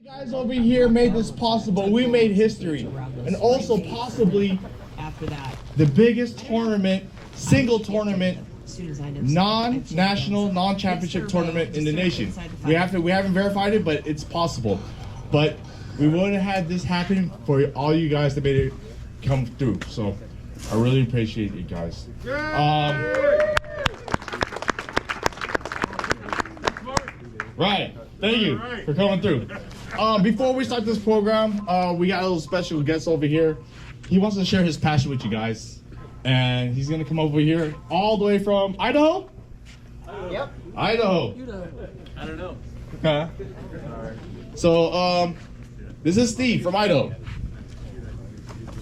You guys over here made this possible. We made history, and also possibly after that, the biggest tournament, single tournament, non-national, non-championship tournament in the nation. We haven't verified it, but it's possible. But we wouldn't have had this happen for all you guys that made it come through. So I really appreciate you guys. Right. Thank you for coming through. Before we start this program, we got a little special guest over here. He wants to share his passion with you guys. And he's going to come over here all the way from Idaho? Yep. Idaho. I don't know. Huh? So, this is Steve from Idaho.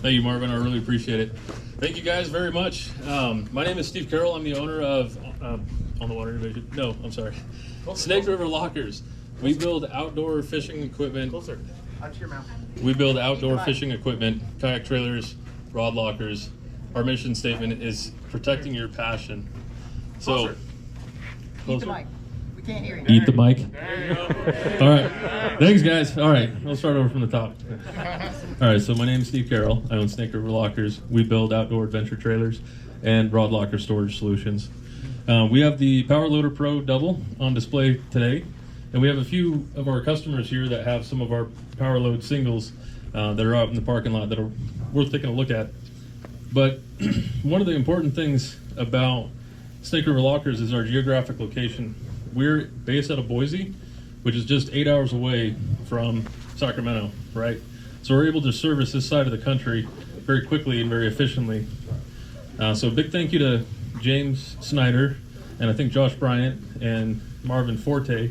Thank you, Marvin. I really appreciate it. Thank you guys very much. My name is Steve Carroll. I'm the owner of On the Water Division. No, I'm sorry. Snake River Lockers. We build outdoor fishing equipment. Closer. Up to your mouth. We build outdoor fishing equipment, kayak trailers, rod lockers. Our mission statement is protecting your passion. So, Eat the mic. We can't hear you. Eat the mic. All right. Thanks, guys. All right. We'll start over from the top. All right. So my name is Steve Carroll. I own Snake River Lockers. We build outdoor adventure trailers and rod locker storage solutions. We have the Power Loader Pro Double on display today. And we have a few of our customers here that have some of our Power Load singles that are out in the parking lot that are worth taking a look at. But one of the important things about Snake River Lockers is our geographic location. We're based out of Boise, which is just 8 hours away from Sacramento, right? So we're able to service this side of the country very quickly and very efficiently. So a big thank you to James Snyder and I think Josh Bryant and Marvin Forte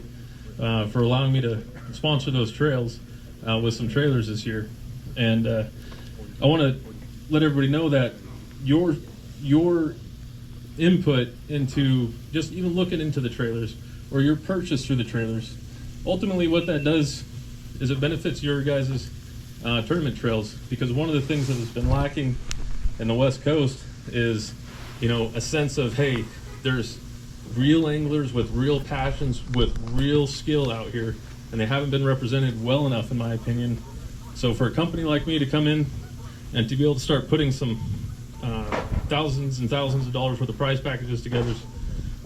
for allowing me to sponsor those trails with some trailers this year. And I want to let everybody know that your input into just even looking into the trailers or your purchase through the trailers, ultimately what that does is it benefits your guys' tournament trails, because one of the things that has been lacking in the West Coast is, you know, a sense of, hey, there's real anglers with real passions, with real skill out here, and they haven't been represented well enough, in my opinion. So for a company like me to come in and to be able to start putting some thousands and thousands of dollars worth of prize packages together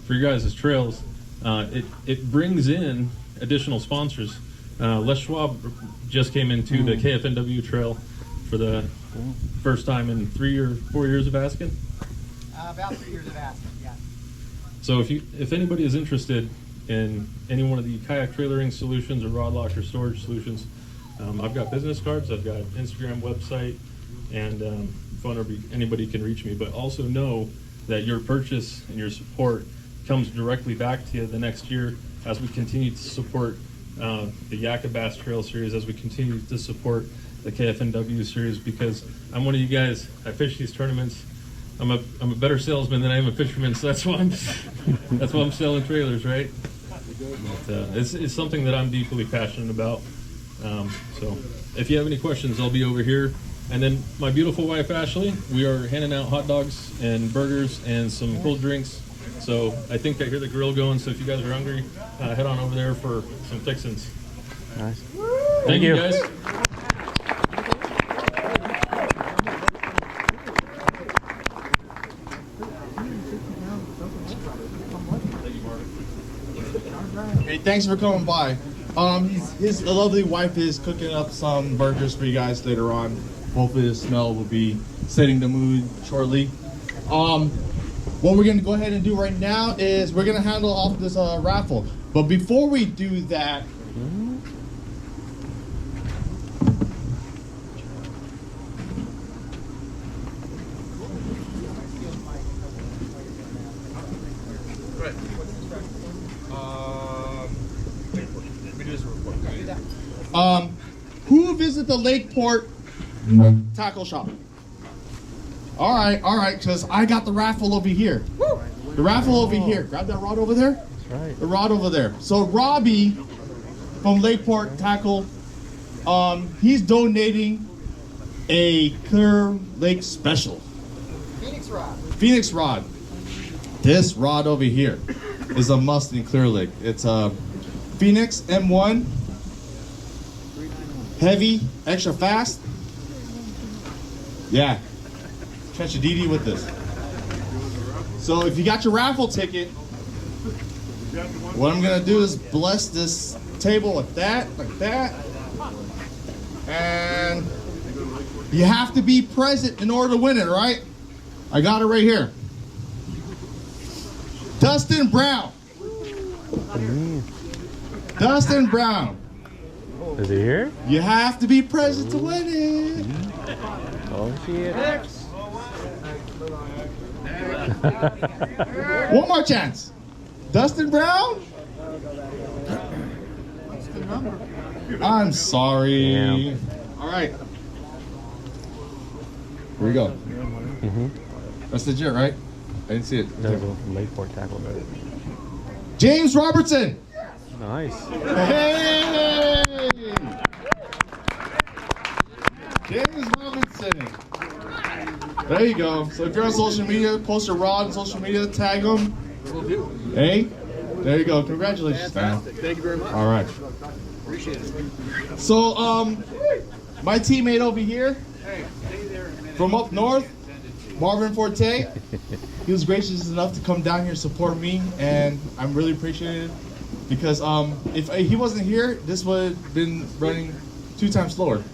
for your guys' trails, it brings in additional sponsors. Les Schwab just came into the KFNW trail for the first time in 3 or 4 years of asking. About 3 years of asking, yeah. So if anybody is interested in any one of the kayak trailering solutions or rod locker storage solutions, I've got business cards, I've got Instagram, website, and phone number. Anybody can reach me. But also know that your purchase and your support comes directly back to you the next year as we continue to support the Yakka Bass Trail Series, as we continue to support the KFNW Series, because I'm one of you guys. I fish these tournaments. I'm a better salesman than I am a fisherman, so that's why I'm selling trailers, right? But, it's something that I'm deeply passionate about. So if you have any questions, I'll be over here. And then my beautiful wife, Ashley, we are handing out hot dogs and burgers and some cold drinks. So I think I hear the grill going, so if you guys are hungry, head on over there for some fixins. Nice. Thank you, guys. Hey, thanks for coming by. His lovely wife is cooking up some burgers for you guys later on. Hopefully the smell will be setting the mood shortly. What we're gonna go ahead and do right now is we're gonna handle off this raffle. But before we do that, who visited the Lakeport tackle shop? All right, because I got the raffle over here. The raffle over here. Grab that rod over there. That's right. The rod over there. So Robbie from Lakeport Tackle, he's donating a Clear Lake special. Phoenix rod. This rod over here is a must in Clear Lake. It's a Phoenix M1 heavy, extra fast. Yeah, catch a DD with this. So if you got your raffle ticket, what I'm gonna do is bless this table like that, and you have to be present in order to win it, right? I got it right here. Dustin Brown. Dustin Brown. Is he here? You have to be present to win it. Oh shit. One more chance. Dustin Brown? I'm sorry. Damn. All right. Here we go. Mm-hmm. That's legit, right? I didn't see it. That was a late port tackle there. James Robertson. Nice. Hey! James Robinson. There you go. So if you're on social media, post your Rod on social media, tag them. Will do. Hey, there you go. Congratulations, man. Thank you very much. All right. Appreciate it. So, my teammate over here, from up north, Marvin Forte, he was gracious enough to come down here and support me, and I'm really appreciative because if he wasn't here, this would have been running 2 times slower.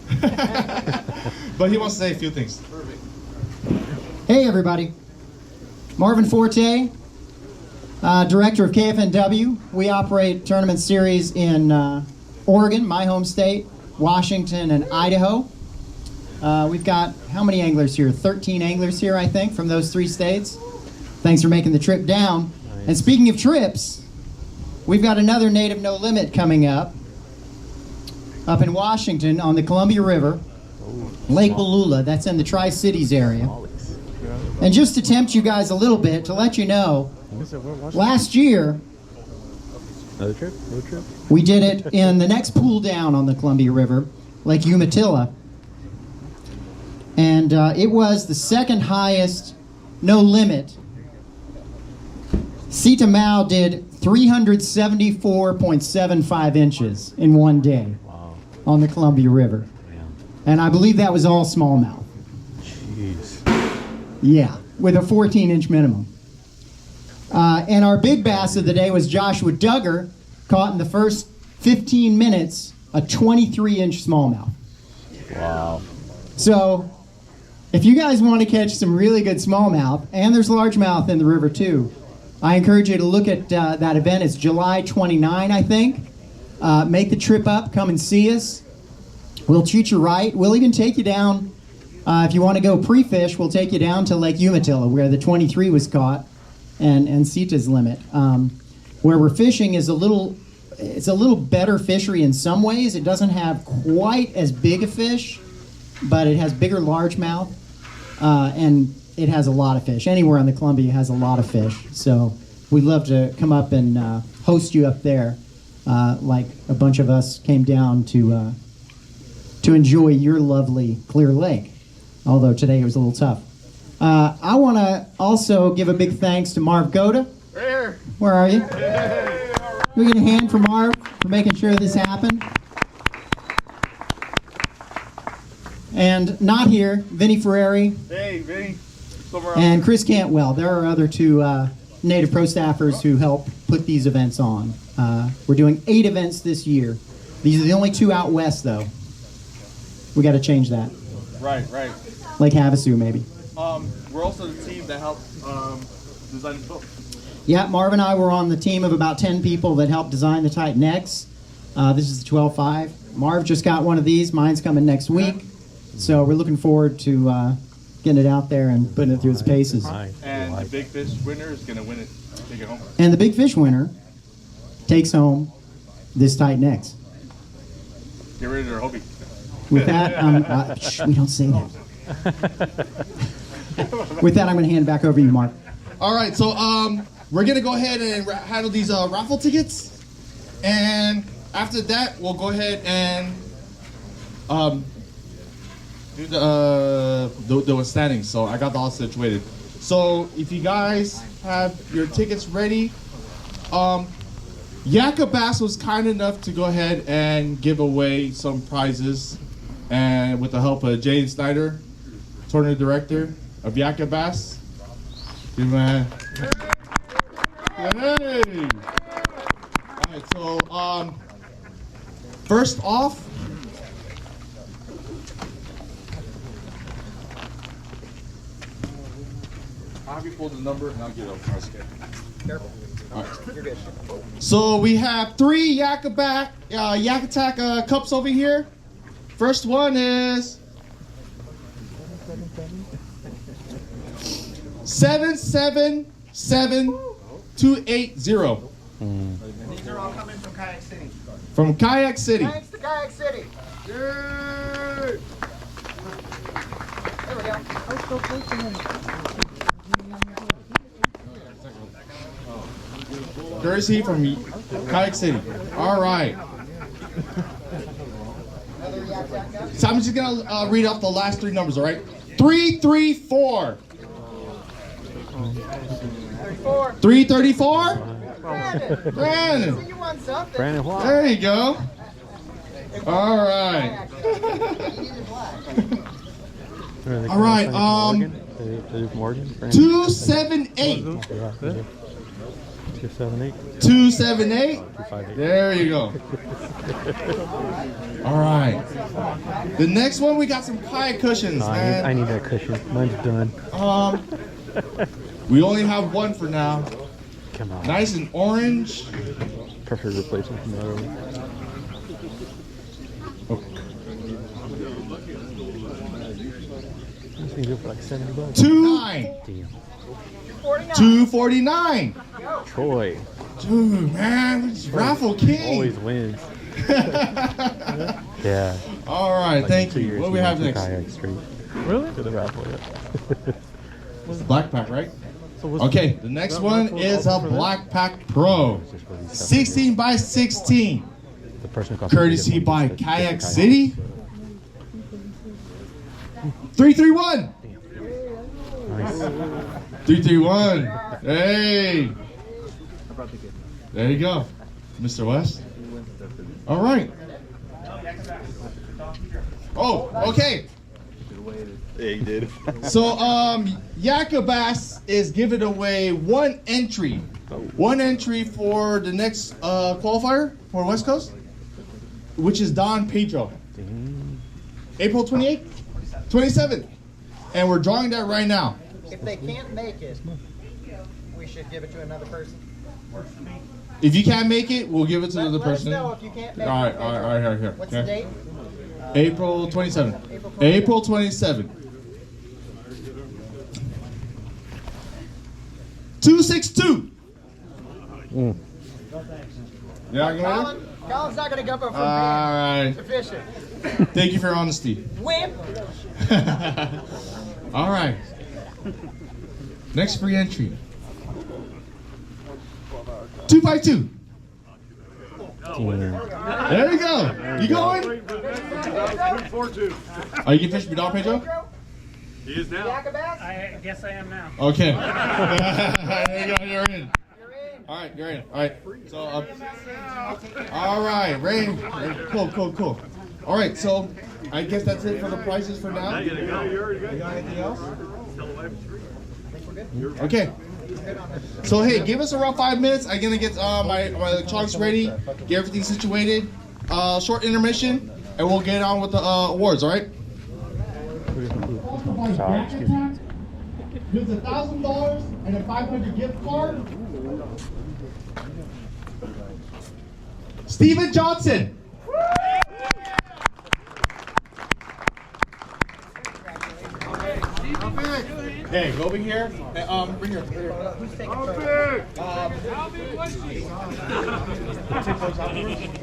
But he wants to say a few things. Hey everybody, Marvin Forte, director of KFNW. We operate tournament series in Oregon, my home state, Washington, and Idaho. We've got how many anglers here? 13 anglers here, I think, from those 3 states. Thanks for making the trip down. Nice. And speaking of trips, we've got another Native No Limit coming up in Washington on the Columbia River, Lake Balula. That's in the Tri-Cities area. And just to tempt you guys a little bit, to let you know, last year Another trip? Another trip? we did it in the next pool down on the Columbia River, Lake Umatilla. And it was the second highest no limit. Sita Mao did 374.75 inches in one day on the Columbia River. Man. And I believe that was all smallmouth. Jeez. Yeah, with a 14-inch minimum. And our big bass of the day was Joshua Duggar, caught in the first 15 minutes, a 23-inch smallmouth. Wow. So, if you guys want to catch some really good smallmouth, and there's largemouth in the river too, I encourage you to look at that event. It's July 29, I think. Make the trip up, come and see us. We'll treat you right. We'll even take you down, if you want to go pre-fish, we'll take you down to Lake Umatilla, where the 23 was caught, and Sita's limit. Where we're fishing is it's a little better fishery in some ways. It doesn't have quite as big a fish, but it has bigger largemouth, and it has a lot of fish. Anywhere on the Columbia has a lot of fish. So we'd love to come up and host you up there, like a bunch of us came down to enjoy your lovely Clear Lake, although today it was a little tough. I want to also give a big thanks to Marv Goda. Where are you? Can we get a hand for Marv for making sure this happened? And not here, Vinny Ferrari. Hey, Vinny. And Chris Cantwell. There are other 2 Native Pro staffers who help put these events on. We're doing 8 events this year. These are the only 2 out west, though. We got to change that. Right. Lake Havasu, maybe. We're also the team that helped design the boat. Yeah, Marv and I were on the team of about 10 people that helped design the Titan X. This is the 12.5. Marv just got one of these. Mine's coming next week. So we're looking forward to getting it out there and putting it through its paces. And the big fish winner is going to win it, take it home. And the big fish winner takes home this Titan X. Get rid of their Hobie. With that, we don't say that. With that, I'm going to hand it back over to you, Mark. All right, so we're going to go ahead and handle these raffle tickets. And after that, we'll go ahead and do the standings. So I got the all situated. So if you guys have your tickets ready, Yakka Bass was kind enough to go ahead and give away some prizes, and with the help of Jay Snyder, tournament director of Yakka Bass. Give him a hey. All right, so first off, I'll have you pull the number and I'll get it. Careful. All right. You're good. So we have 3 Yak Attack cups over here. First one is 777280 These are all coming from Kayak City. from Kayak City. Thanks to Kayak City. There we go. Courtesy from Kayak City. All right. Another Yak Attack cup. So I'm just gonna read off the last 3 numbers. All right. 334. 34. 334. Brandon. Brandon. So you won something. Brandon White. There you go. All right. All right. Morgan. 278. 278. 278. 258. There you go. All right. The next one, we got some kayak cushions, I man. need that cushion. Mine's done. We only have one for now. Come on. Nice and orange. Perfect replacement from the other one. This thing's good for like $70. 249. Damn. 249. Troy Dude, man, it's Raffle King. always wins. Yeah. All right, Like thank 2 you. years What do we he have went to next? Kayak straight. Really? To the raffle, yeah. Black Pack, right? So what's Okay, the next one is a Black Pack Pro. 16 by 16. the person who Courtesy by Kayak City. 331. Nice. 331. Hey. There you go, Mr. West. All right. Oh, okay. Yeah, he did. So, Yakka Bass is giving away 1 entry. 1 entry for the next qualifier for West Coast, which is Don Pedro. April 28th, 27th. And we're drawing that right now. If they can't make it, we should give it to another person. If you can't make it, we'll give it to another Let us person. know if you can't make All right, it. all right, here. What's the date? April 27th. April 27th. April 27th. 262. Yeah, I can Colin's not going to go from All right. to fishing. Thank you for your honesty. Wimp. All right. Next free entry. 252. There you go. You going? Are you getting fish with Don Pedro? He is now. Yakka Bass? I guess I am now. Okay. There you go. You're in. You're in. All right, you're in. All right. So, all right, Ray. Cool. All right, so I guess that's it for the prizes for now. You gotta go. You got anything else? Tell the wife it's free. Okay. So hey, give us around 5 minutes. I'm gonna get my electronics ready, get everything situated. Short intermission, and we'll get on with the awards. All right. There's $1,000 and a $500 gift card. Steven Johnson. Hey, go over here. Bring your. Who's taking photos?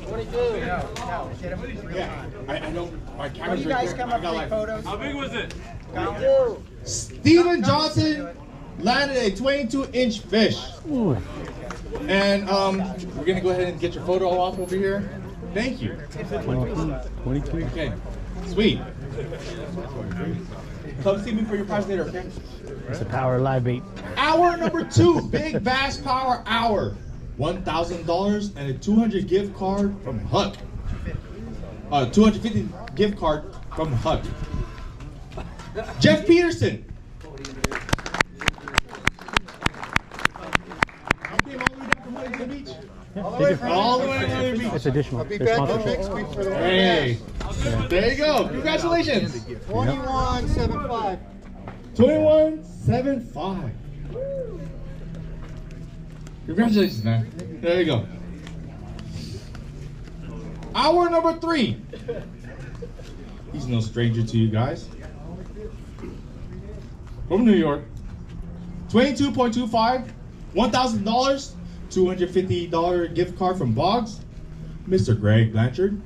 42. No. Get him real time. I know my When camera's you right guys there. come I up got and like take photos. How big was it? Go. Steven Johnson landed a 22-inch fish. And we're gonna go ahead and get your photo off over here. Thank you. 22. Okay, sweet. Come see me for your prize later, okay? It's a power live bait. Hour number 2, Big Bass Power Hour. $1,000 and a 200 gift card from Huck. 250 gift card from Huck. Jeff Peterson. Came all the way down from Huntington Beach. All the way to Huntington Beach. It's additional. I'll be There's back sponsorship. next week for the Hey, there you go. Congratulations. 21.75. 21.75. Congratulations, man. There you go. Hour number 3. He's no stranger to you guys. From New York. 22.25. $1,000. $250 gift card from Boggs. Mr. Greg Blanchard.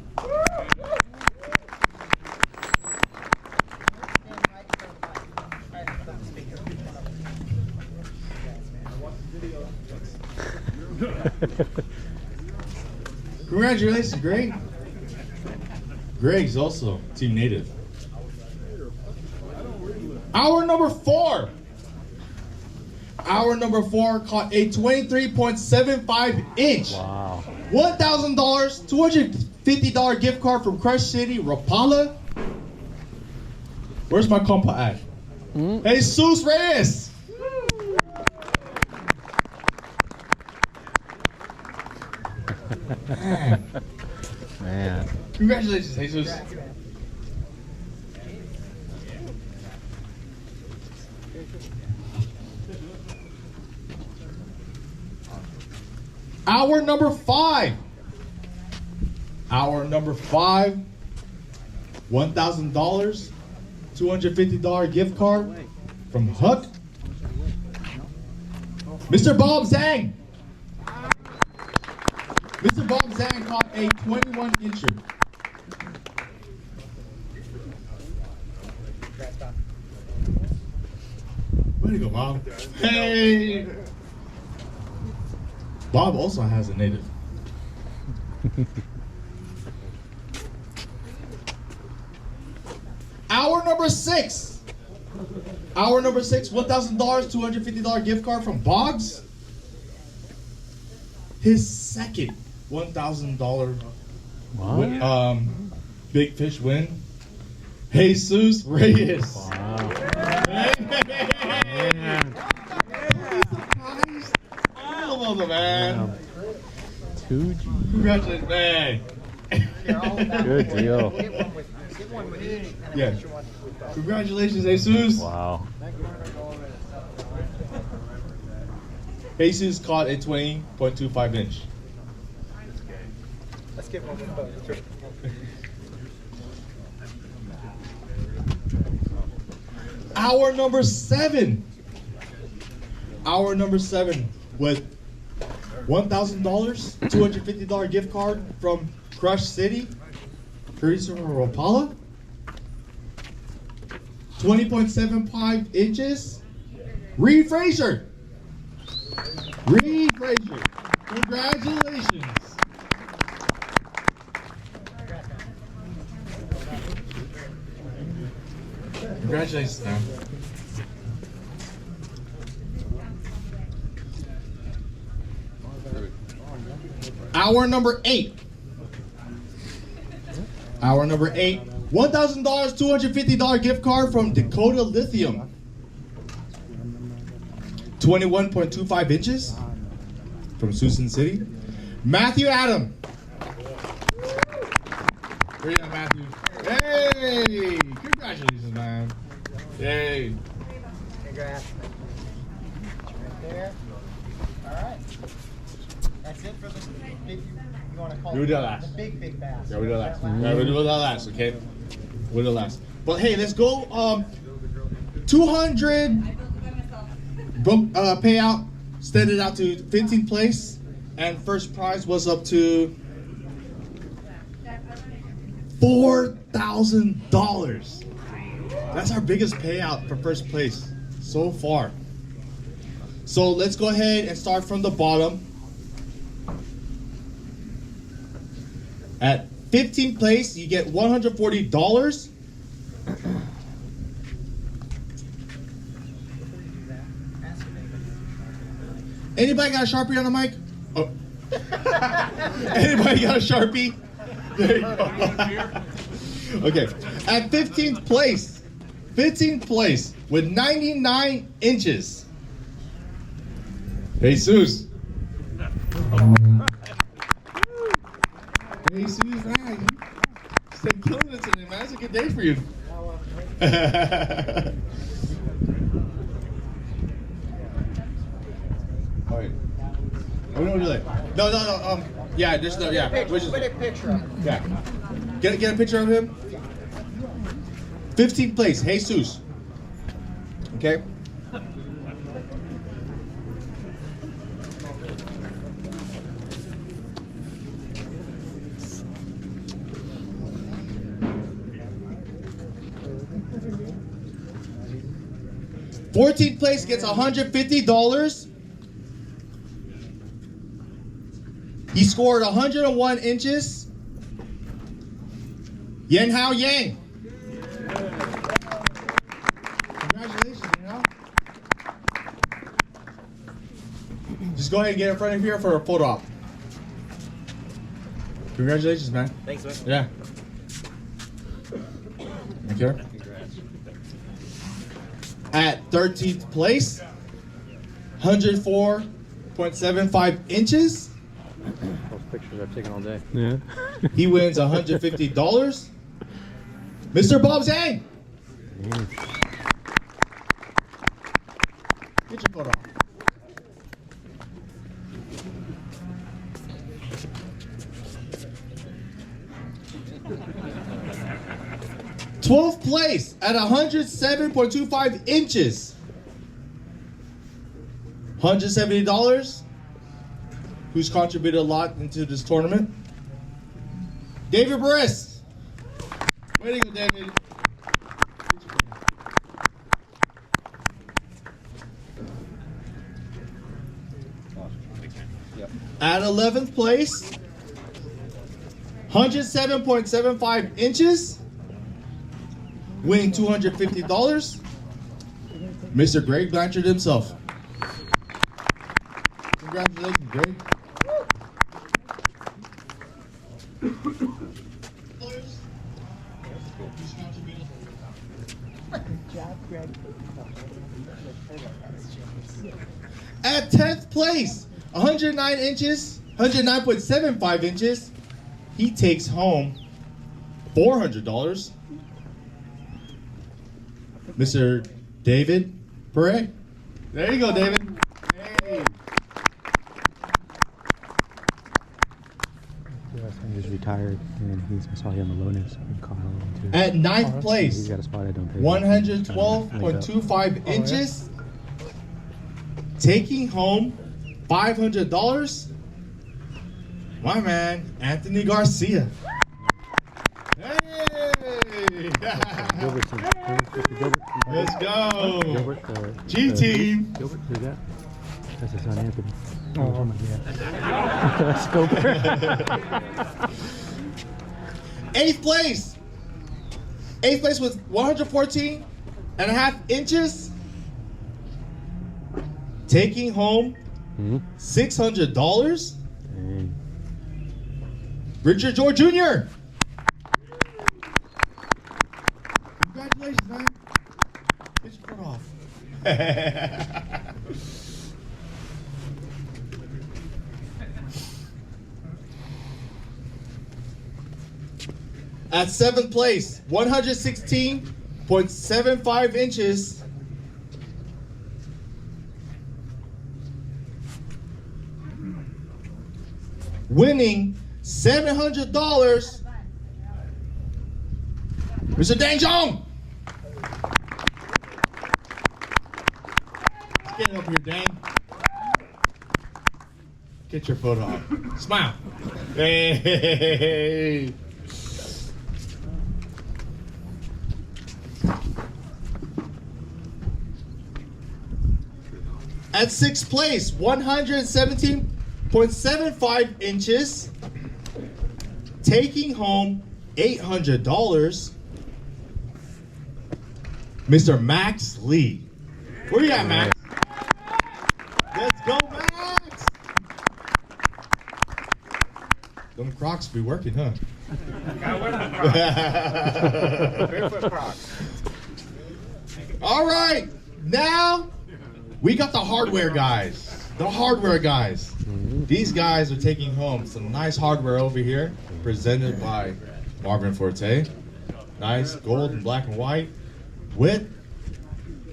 Congratulations, Greg. Greg's also team native. Hour number 4. Hour number 4 caught a 23.75 inch. Wow. $1,000, $250 gift card from Crush City, Rapala. Where's my compa at? Jesus Reyes. Man. Congratulations, Jesus. Hour number 5. Hour number 5. $1,000. $250 gift card from Huck. Mr. Bob Zhang. Mr. Bob Zhang caught a 21-incher. Way to go, Bob. Hey! Bob also has a native. Hour number 6. Hour number 6, $1,000, $250 gift card from Boggs. His second $1,000 Wow. big fish win. Jesus Reyes. Wow. Hey. Man. All of them, man. 2G. Congratulations, man. Good deal. Get one with each and a Yeah. picture one with both. Congratulations, Jesus. Wow. Jesus caught a 20.25 inch. Let's get one with both. Hour number 7. Hour number 7 with $1,000, $250 gift card from Crush City, courtesy of Rapala. 20.75 inches. Reed Frazier. Reed Frazier. Congratulations. Congratulations, man. Hour number 8. Hour number 8. $1,000, $250 gift card from Dakota Lithium. 21.25 inches from Susan City. Matthew Adam. Where you at, Matthew? Hey! Congratulations, man. Yay. Congrats. Right there. All right. That's it for the big, you want to call Do it that last. the big bass. Yeah, we do that last. Yeah, we do that last, okay? We'll do that last. But hey, let's go. 200 payout, extended out to 15th place, and first prize was up to $4,000. That's our biggest payout for first place so far. So let's go ahead and start from the bottom. At 15th place, you get $140. Anybody got a Sharpie on the mic? Oh, Anybody got a Sharpie? There you go. Okay. At 15th place with 99 inches. Jesus. Jesus, man. Stay killing it today, man. It's a good day for you. All right. Oh, no, do that. No. Yeah, just no. Yeah. Put a picture up. Yeah. Get a picture of him. 15th place, Jesus. Okay. $14th place gets $150. He scored 101 inches. Yen Hao Yang. Congratulations, Yen Hao. Just go ahead and get in front of here for a photo op. Congratulations, man. Thanks, man. Yeah. Thank you. At 13th place, 104.75 inches. Those pictures I've taken all day. Yeah. He wins $150. Mr. Bob Zhang. Get your photo. 12th place at 107.25 inches. $170. Who's contributed a lot into this tournament? David Briss. Way to go, David. At 11th place, 107.75 inches, winning $250, Mr. Greg Blanchard himself. Congratulations, Greg. At 10th place, 109 inches, 109.75 inches, he takes home $400. Mr. David Perret. There you go, David. Hey. He's retired, and I saw him alone in Kyle too. At 9th place, He's got a spot I don't pay. 112.25 inches, taking home $500. My man, Anthony Garcia. Hey! Let's go. Gilbert, G team. Gilbert, who's that? That's his son, Anthony. Oh my God. Let's go. 8th place. 8th place with 114.5 inches. Taking home $600. Dang. Richard George Jr. Congratulations, man. Get your foot off. At 7th place, 116.75 inches. Winning $700. Mr. Dang Zhong. Get up here, Dang. Get your foot off. Smile. Hey. At 6th place, 117.75 inches, taking home $800. Mr. Max Lee. Where you at, Max? Let's go, Max! Crocs be working, huh? Gotta wear the Crocs. Barefoot Crocs. All right, now we got the hardware guys. The hardware guys. These guys are taking home some nice hardware over here, presented by Marvin Forte. Nice gold and black and white, with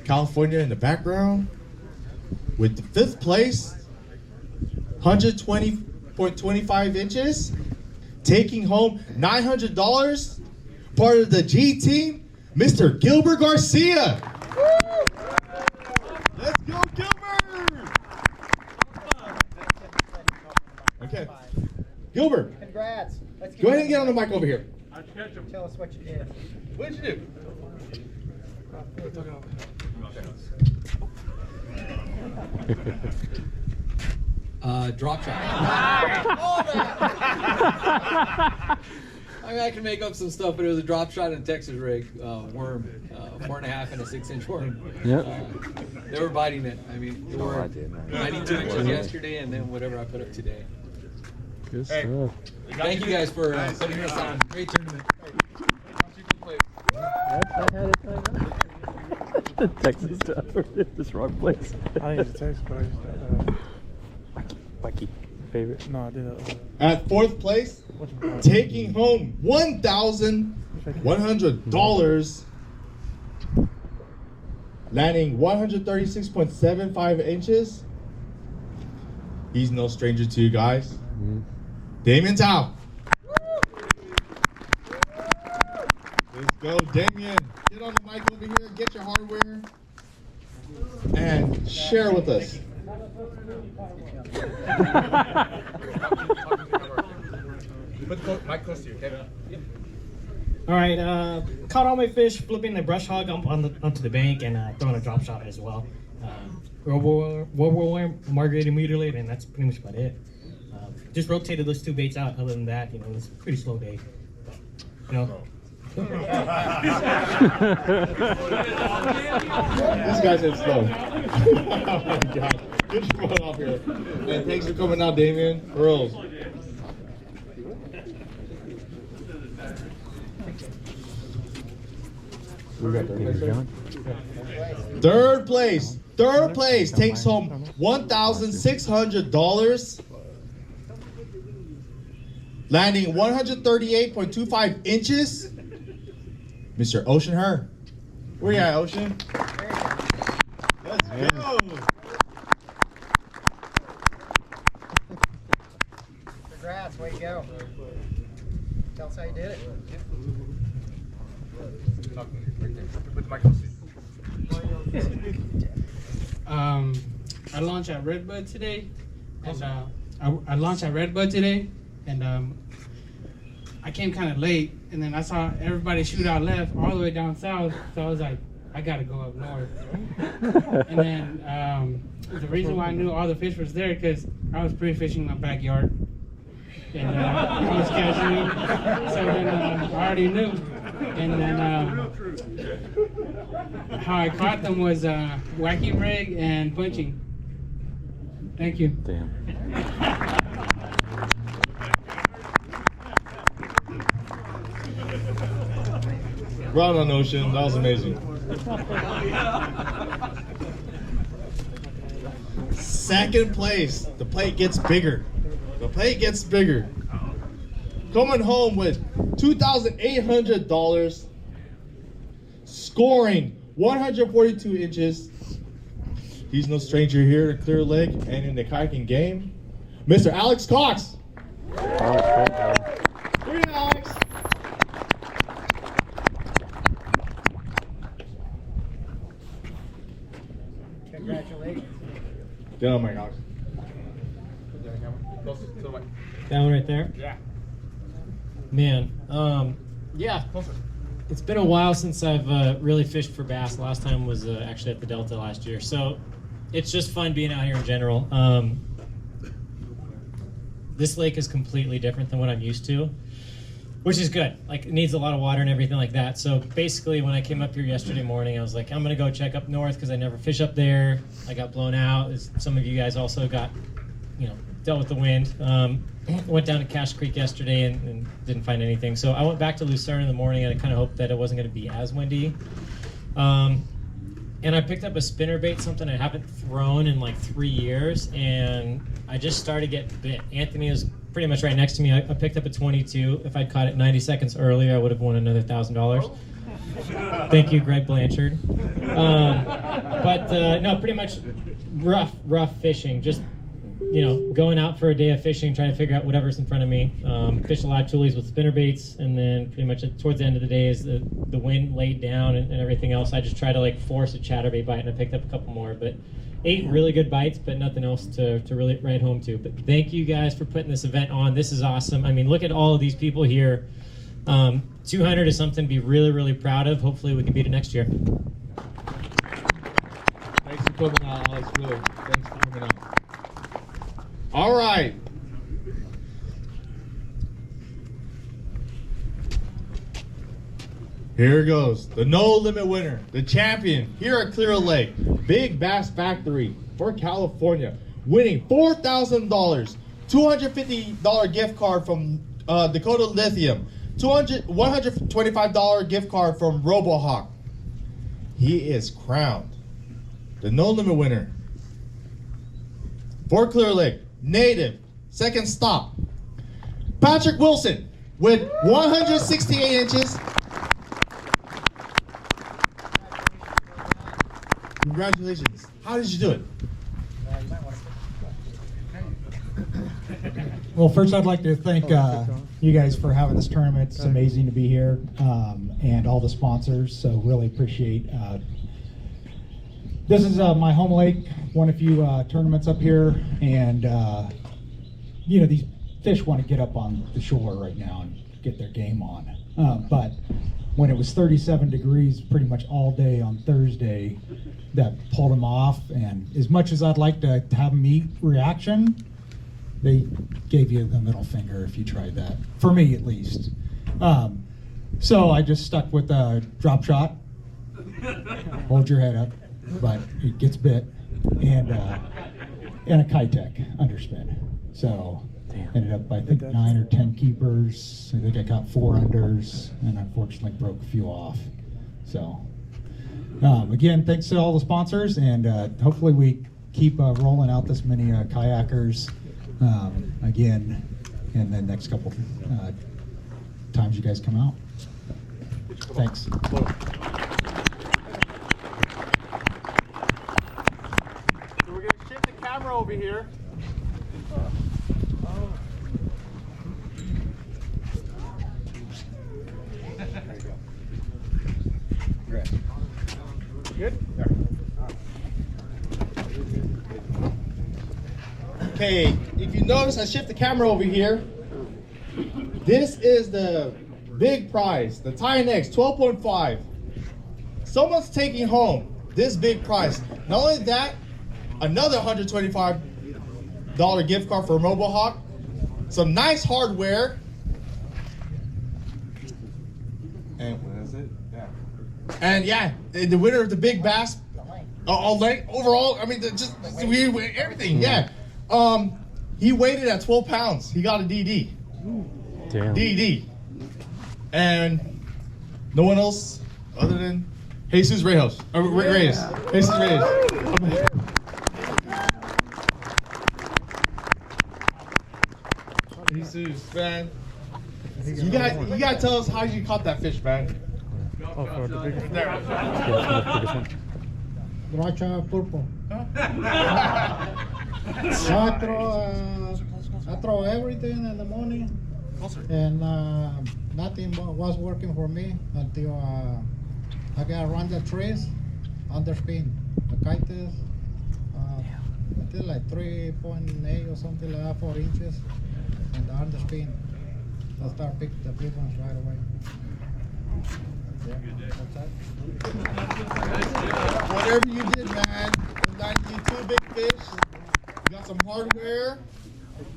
California in the background. With the 5th place, 120.25 inches, taking home $900. Part of the G team, Mr. Gilbert Garcia. Let's go, Gilbert! Okay, Gilbert, Congrats. Let's go ahead and get on the mic over here. Tell us what you did. What did you do? Drop shot. I mean, I can make up some stuff, but it was a drop shot in a Texas rig, worm, 4.5 and a 6-inch worm. Yep. They were biting it. I mean, they were 92 inches yesterday, and then whatever I put up today. Good Hey. stuff. Thank you guys for putting this on. Great tournament. The Texas stuff. This wrong place. I didn't text, but I just Wacky. Favorite. no, I did At 4th place, taking home $1,100, landing 136.75 inches. He's no stranger to you guys. Damien Tao. Let's go, Damien. Get on the mic over here, get your hardware, and share with us. Put the mic close to you, okay? All right, caught all my fish flipping the brush hog onto the bank and throwing a drop shot as well. World War I margarita mutilated, and that's pretty much about it. Just rotated those 2 baits out. Other than that, it was a pretty slow day. But, This guy's in slow. Oh my god. Get your butt off here. And thanks for coming out, Damien. Girls. We got third place. Third place takes home $1,600, landing 138.25 inches. Mr. Ocean Her. Where you at, Ocean? Let's go. Congrats. Way to go. Tell us how you did it. I launched at Redbud today, and I launched at Redbud today, and I came kind of late, and then I saw everybody shoot out left all the way down south, so I was like, I gotta go up north. And then the reason why I knew all the fish was there because I was pre-fishing in my backyard, and I was catching them, so then I already knew. And then how I caught them was wacky rig and punching. Thank you. Damn. Right on, Ocean. That was amazing. Second place. The plate gets bigger. The plate gets bigger. Coming home with $2,800, scoring 142 inches. He's no stranger here in Clear Lake and in the kayaking game. Mr. Alex Cox. Here, Alex. Congratulations. Get on my Alex. that one right there. Yeah. Man, yeah. It's been a while since I've really fished for bass. Last time was actually at the Delta last year. So it's just fun being out here in general. This lake is completely different than what I'm used to, which is good. Like, it needs a lot of water and everything like that. So basically, when I came up here yesterday morning, I was like, I'm going to go check up north because I never fish up there. I got blown out. Some of you guys also got, dealt with the wind. Went down to Cache Creek yesterday and didn't find anything. So I went back to Lucerne in the morning, and I kind of hoped that it wasn't going to be as windy. And I picked up a spinnerbait, something I haven't thrown in like 3 years, and I just started getting bit. Anthony was pretty much right next to me. I picked up a 22. If I'd caught it 90 seconds earlier, I would have won another $1,000. Thank you, Greg Blanchard. No, pretty much rough fishing. Just, going out for a day of fishing, trying to figure out whatever's in front of me. Fish a lot of tulies with spinnerbaits, and then pretty much towards the end of the day, as the wind laid down and everything else, I just tried to like force a chatterbait bite, and I picked up a couple more. But 8 really good bites, but nothing else to really write home to. But thank you guys for putting this event on. This is awesome. I mean, look at all of these people here. 200 is something to be really, really proud of. Hopefully we can beat it next year. Thanks for coming out, Alex. Really, thanks for coming out. All right. Here it goes. The No Limit winner, the champion here at Clear Lake, Big Bass Factory for California, winning $4,000, $250 gift card from Dakota Lithium, $125 gift card from RoboHawk. He is crowned the No Limit winner for Clear Lake, native, second stop, Patrick Wilson with 168 inches. Congratulations. How did you do it? Well, first I'd like to thank you guys for having this tournament. It's amazing to be here, and all the sponsors, so really appreciate this is my home lake, won a few tournaments up here, and these fish want to get up on the shore right now and get their game on. But when it was 37 degrees pretty much all day on Thursday, that pulled them off, and as much as I'd like to have them eat reaction, they gave you the middle finger if you tried that, for me at least. So I just stuck with a drop shot, hold your head up, but it gets bit, and a Kayak underspin. So ended up, I think, 9 or 10 keepers. I think I got 4 unders, and unfortunately broke a few off. So again, thanks to all the sponsors, and hopefully we keep rolling out this many kayakers again in the next couple times you guys come out. Thanks. So we're going to shift the camera over here. Good? Okay, if you notice, I shift the camera over here. This is the big prize, the Tynex 12.5. Someone's taking home this big prize. Not only that, another $125 gift card for RoboHawk, some nice hardware, and what is it? Yeah. And yeah, the winner of the Big Bass, overall, I mean, everything, yeah. He weighed at 12 pounds. He got a DD. Damn. DD. And no one else other than Jesus Reyes. Reyes. Jesus Reyes. Jesus, man. You gotta tell us how you caught that fish, man. Oh, for the biggest one? There. Yeah, for the biggest one. Brocha purple. I throw everything in the morning, and nothing was working for me until I got around the trees, underspin, the kites, until like 3.8 or something like that, 4 inches, and the underspin. I start picking the big ones right away. Yeah, that's it. Whatever you did, man. You 2 big fish. You got some hardware.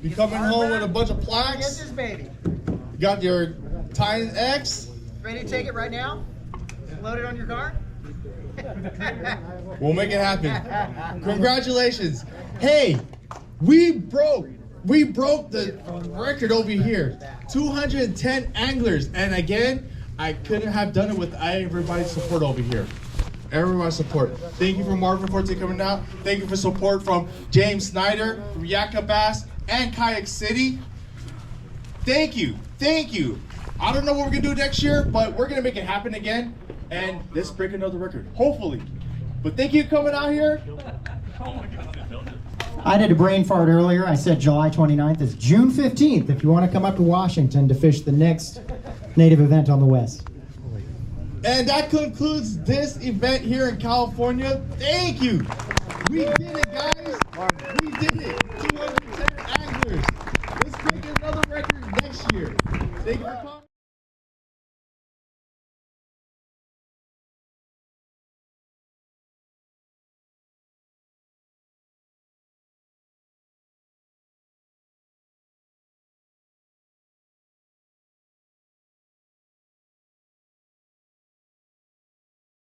You coming home with a bunch of plaques. Get this baby. You got your Tynex. Ready to take it right now? Load it on your car? We'll make it happen. Congratulations. Hey, we broke We broke the record over here. 210 anglers. And again, I couldn't have done it with everybody's support over here. Everyone's support. Thank you for Marvin Forte coming out. Thank you for support from James Snyder, from Yakka Bass, and Kayak City. Thank you. Thank you. I don't know what we're going to do next year, but we're going to make it happen again. And let's break another record, hopefully. But thank you for coming out here. I did a brain fart earlier. I said July 29th. It's June 15th if you want to come up to Washington to fish the next native event on the West. And that concludes this event here in California. Thank you. We did it, guys. We did it. 210 anglers. Let's break another record next year. Thank you for coming.